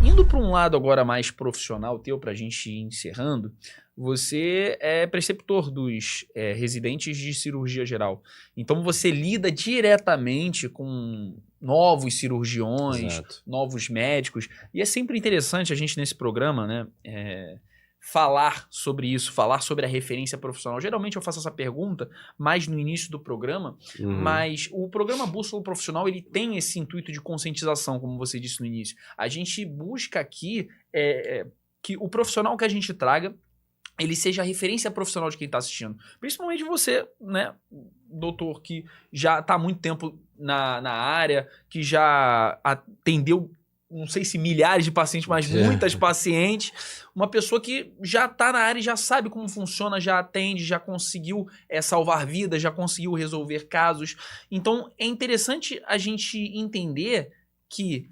Indo para um lado agora mais profissional teu, para a gente ir encerrando, você é preceptor dos residentes de cirurgia geral. Então você lida diretamente com novos cirurgiões, Exato. novos médicos. E é sempre interessante a gente nesse programa, né? Falar sobre isso, falar sobre a referência profissional. Geralmente eu faço essa pergunta mais no início do programa, mas o programa Bússola Profissional ele tem esse intuito de conscientização, como você disse no início. A gente busca aqui que o profissional que a gente traga ele seja a referência profissional de quem está assistindo. Principalmente você, né, doutor, que já está há muito tempo na área, que já atendeu, não sei se milhares de pacientes, mas muitas pacientes. Uma pessoa que já está na área e já sabe como funciona, já atende, já conseguiu salvar vidas, já conseguiu resolver casos. Então, é interessante a gente entender que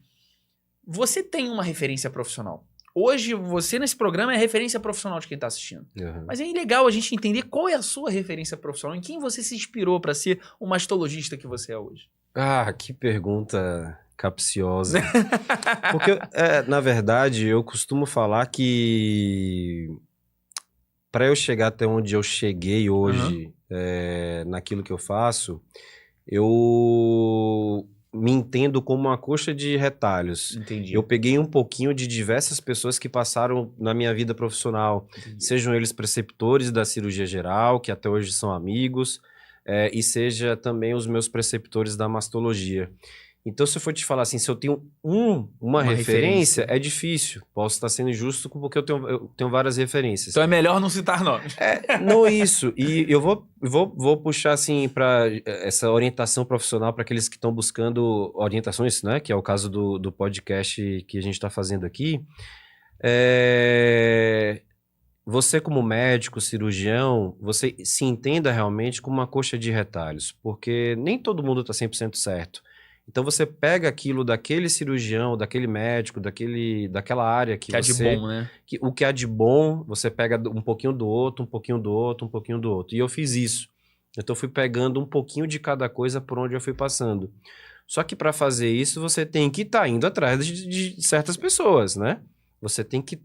você tem uma referência profissional. Hoje, você nesse programa é a referência profissional de quem está assistindo. Mas é legal a gente entender qual é a sua referência profissional, em quem você se inspirou para ser o mastologista que você é hoje. Ah, que pergunta capciosa. Porque, na verdade, eu costumo falar que para eu chegar até onde eu cheguei hoje, naquilo que eu faço, eu me entendo como uma coxa de retalhos. Entendi. Eu peguei um pouquinho de diversas pessoas que passaram na minha vida profissional. Entendi. Sejam eles preceptores da cirurgia geral, que até hoje são amigos, e seja também os meus preceptores da mastologia. Então, se eu for te falar assim, se eu tenho uma referência, é difícil. Posso estar sendo injusto porque eu tenho várias referências. Então é melhor não citar nomes. Não isso. E eu vou puxar assim para essa orientação profissional para aqueles que estão buscando orientações, né? Que é o caso do podcast que a gente está fazendo aqui. Você como médico, cirurgião, você se entenda realmente como uma coxa de retalhos, porque nem todo mundo está 100% certo. Então você pega aquilo daquele cirurgião, daquele médico, daquela área que você... Que é de bom, né? O que é de bom, você pega um pouquinho do outro, um pouquinho do outro, um pouquinho do outro. E eu fiz isso. Então eu fui pegando um pouquinho de cada coisa por onde eu fui passando. Só que para fazer isso, você tem que estar indo atrás de certas pessoas, né? Você tem que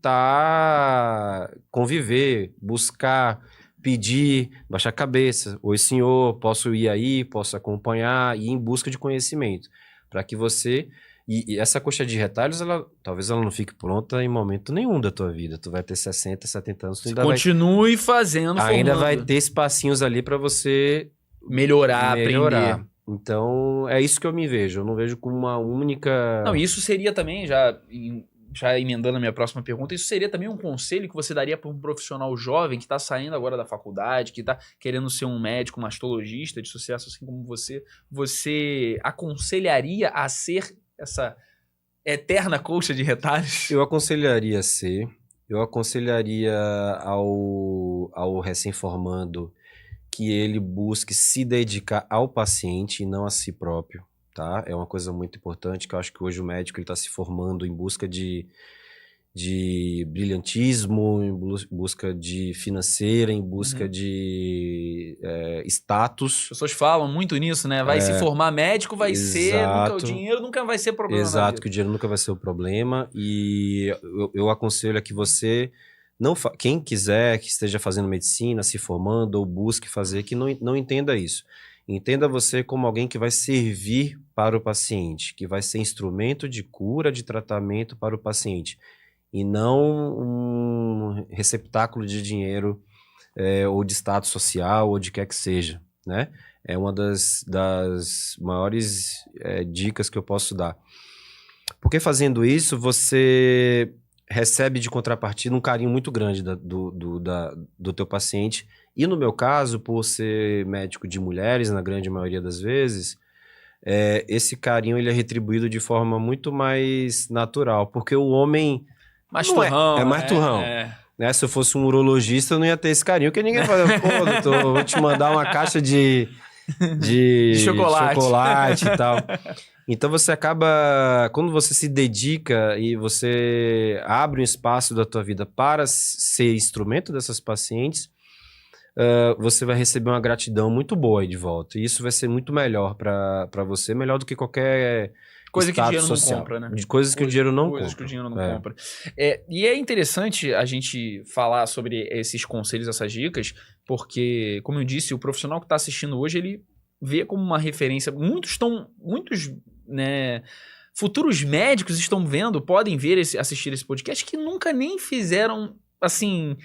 conviver, buscar, pedir, baixar a cabeça. Oi, senhor, posso ir aí, posso acompanhar, ir em busca de conhecimento. Para que você... E essa coxa de retalhos, talvez ela não fique pronta em momento nenhum da tua vida. Tu vai ter 60, 70 anos. Tu ainda continue fazendo, ainda vai ter espacinhos ali para você... Melhorar, aprender. Então, é isso que eu me vejo. Eu não vejo como uma única... Não, isso seria também, já emendando a minha próxima pergunta, isso seria também um conselho que você daria para um profissional jovem que está saindo agora da faculdade, que está querendo ser um médico, um mastologista de sucesso, assim como você. Você aconselharia a ser essa eterna coxa de retalhos? Eu aconselharia a ser. Eu aconselharia ao recém-formando que ele busque se dedicar ao paciente e não a si próprio. Tá? É uma coisa muito importante que eu acho que hoje o médico está se formando em busca de brilhantismo, em busca de financeira, em busca de status. As pessoas falam muito nisso, né? Vai se formar médico, vai ser... o dinheiro nunca vai ser problema. Exato, que o dinheiro nunca vai ser o problema. E eu aconselho a que você... quem quiser que esteja fazendo medicina, se formando ou busque fazer, que não entenda isso. Entenda você como alguém que vai servir para o paciente, que vai ser instrumento de cura, de tratamento para o paciente, e não um receptáculo de dinheiro ou de status social ou de quer que seja, né? É uma das maiores dicas que eu posso dar. Porque fazendo isso, você recebe de contrapartida um carinho muito grande do teu paciente. E no meu caso, por ser médico de mulheres, na grande maioria das vezes, esse carinho ele é retribuído de forma muito mais natural. Porque o homem mais turrão, é mais turrão. Né? Se eu fosse um urologista, eu não ia ter esse carinho. Porque ninguém fala, pô, doutor, vou te mandar uma caixa de chocolate e tal. Então você acaba, quando você se dedica e você abre um espaço da tua vida para ser instrumento dessas pacientes, você vai receber uma gratidão muito boa aí de volta. E isso vai ser muito melhor para você, melhor do que qualquer Coisa que o dinheiro social, não compra, né? De coisas que o dinheiro não compra. Coisas que o dinheiro não compra. E é interessante a gente falar sobre esses conselhos, essas dicas, porque, como eu disse, o profissional que está assistindo hoje, ele vê como uma referência. Muitos, né, futuros médicos estão vendo, podem ver, assistir esse podcast, que nunca nem fizeram, assim,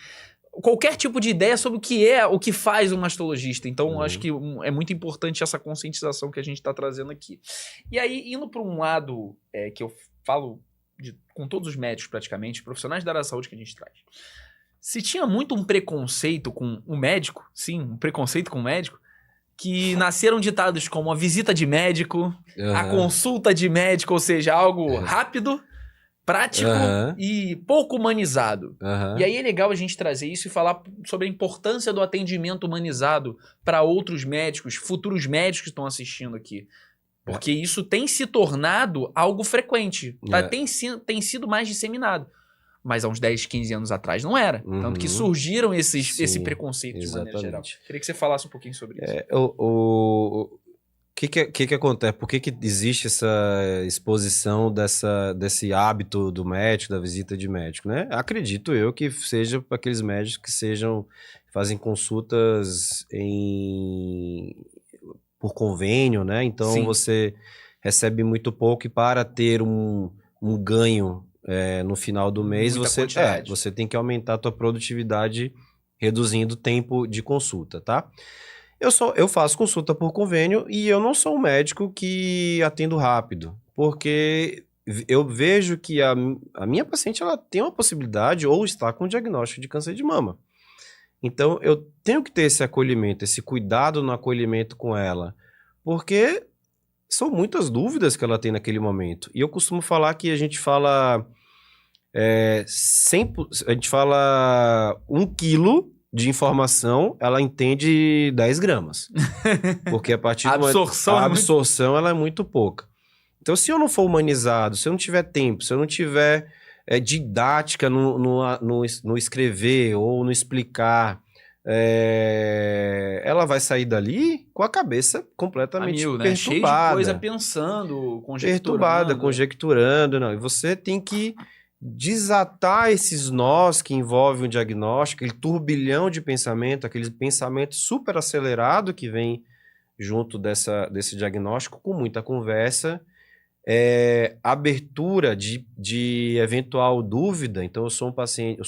qualquer tipo de ideia sobre o que faz um mastologista. Então, acho que é muito importante essa conscientização que a gente está trazendo aqui. E aí, indo para um lado que eu falo com todos os médicos praticamente, profissionais da área da saúde que a gente traz. Se tinha muito um preconceito com o médico, sim, um preconceito com o médico, que nasceram ditados como a visita de médico, a consulta de médico, ou seja, algo rápido, prático e pouco humanizado. E aí é legal a gente trazer isso e falar sobre a importância do atendimento humanizado para outros médicos, futuros médicos que estão assistindo aqui. Porque isso tem se tornado algo frequente, tá? Tem sido mais disseminado. Mas há uns 10, 15 anos atrás não era. Tanto que surgiram esse preconceito de maneira geral. Queria que você falasse um pouquinho sobre isso. O que acontece? Por que existe essa exposição desse hábito do médico, da visita de médico, né? Acredito eu que seja para aqueles médicos que fazem consultas por convênio, né? Então você recebe muito pouco e para ter um ganho no final do mês, você tem que aumentar a tua produtividade reduzindo o tempo de consulta, tá? Eu faço consulta por convênio e eu não sou um médico que atendo rápido, porque eu vejo que a minha paciente ela tem uma possibilidade ou está com diagnóstico de câncer de mama. Então, eu tenho que ter esse acolhimento, esse cuidado no acolhimento com ela, porque são muitas dúvidas que ela tem naquele momento. E eu costumo falar que a gente fala 1 quilo de informação, ela entende 10 gramas. Porque a partir a absorção ela é muito pouca. Então, se eu não for humanizado, se eu não tiver tempo, se eu não tiver didática no escrever ou no explicar, ela vai sair dali com a cabeça completamente perturbada. Cheio de coisa pensando, conjecturando. Não. E você tem que desatar esses nós que envolvem o diagnóstico, aquele turbilhão de pensamento, aquele pensamento super acelerado que vem junto desse diagnóstico, com muita conversa, abertura de eventual dúvida. Então, eu sou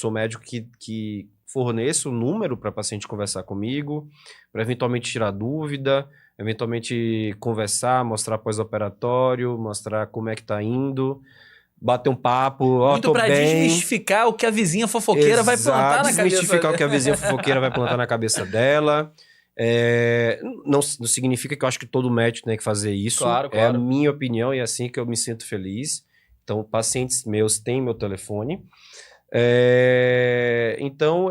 um médico que forneço um número para o paciente conversar comigo, para eventualmente tirar dúvida, eventualmente conversar, mostrar pós-operatório, mostrar como é que está indo, bater um papo, muito para desmistificar o que a vizinha fofoqueira vai plantar na cabeça dela. Desmistificar o que a vizinha fofoqueira vai plantar na cabeça dela. Não significa que eu acho que todo médico tem que fazer isso. Claro. É a minha opinião e é assim que eu me sinto feliz. Então, pacientes meus têm meu telefone. Então,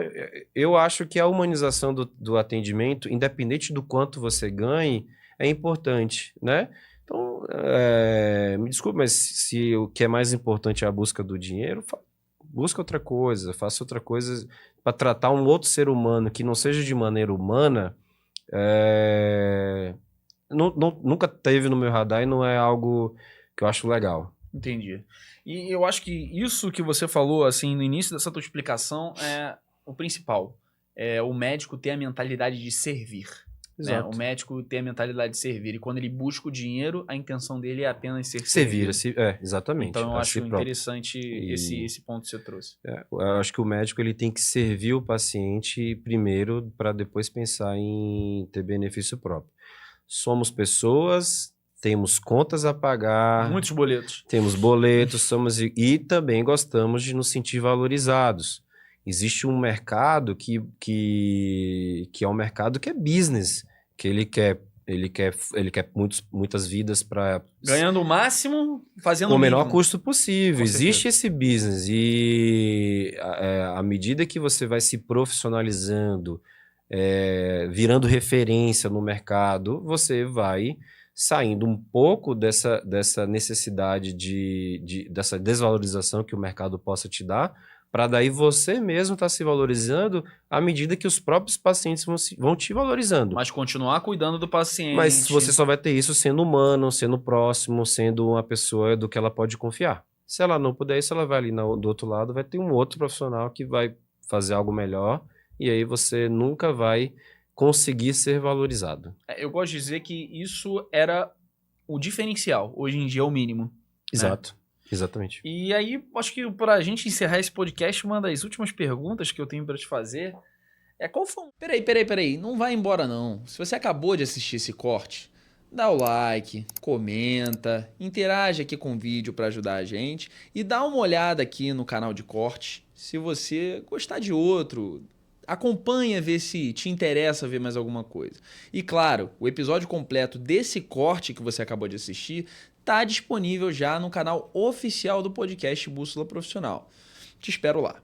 eu acho que a humanização do atendimento, independente do quanto você ganhe, é importante, né? Então, me desculpe, mas se o que é mais importante é a busca do dinheiro, busca outra coisa, faça outra coisa para tratar um outro ser humano que não seja de maneira humana. Nunca teve no meu radar e não é algo que eu acho legal. Entendi. E eu acho que isso que você falou assim no início dessa tua explicação é o principal. É o médico ter a mentalidade de servir. Né? O médico ter a mentalidade de servir. E quando ele busca o dinheiro, a intenção dele é apenas servir. Exatamente. Então eu acho interessante esse ponto que você trouxe. Eu acho que o médico ele tem que servir o paciente primeiro para depois pensar em ter benefício próprio. Somos pessoas, temos contas a pagar. Muitos boletos. Temos boletos, e também gostamos de nos sentir valorizados. Existe um mercado que é um mercado que é business, que ele quer muitas vidas para... Ganhando o máximo, fazendo com o menor mínimo. Custo possível. Existe esse business e à medida que você vai se profissionalizando, virando referência no mercado, você vai saindo um pouco dessa necessidade dessa desvalorização que o mercado possa te dar, para daí você mesmo estar se valorizando à medida que os próprios pacientes vão te valorizando. Mas continuar cuidando do paciente. Mas você só vai ter isso sendo humano, sendo próximo, sendo uma pessoa do que ela pode confiar. Se ela não puder isso, ela vai ali do outro lado, vai ter um outro profissional que vai fazer algo melhor e aí você nunca vai conseguir ser valorizado. Eu gosto de dizer que isso era o diferencial. Hoje em dia é o mínimo. Exato. Né? Exatamente. E aí, acho que para a gente encerrar esse podcast, uma das últimas perguntas que eu tenho para te fazer é qual foi... Peraí. Não vai embora não. Se você acabou de assistir esse corte, dá o like, comenta, interage aqui com o vídeo para ajudar a gente e dá uma olhada aqui no canal de corte. Se você gostar de outro, acompanha, ver se te interessa ver mais alguma coisa. E claro, o episódio completo desse corte que você acabou de assistir está disponível já no canal oficial do podcast Bússola Profissional. Te espero lá.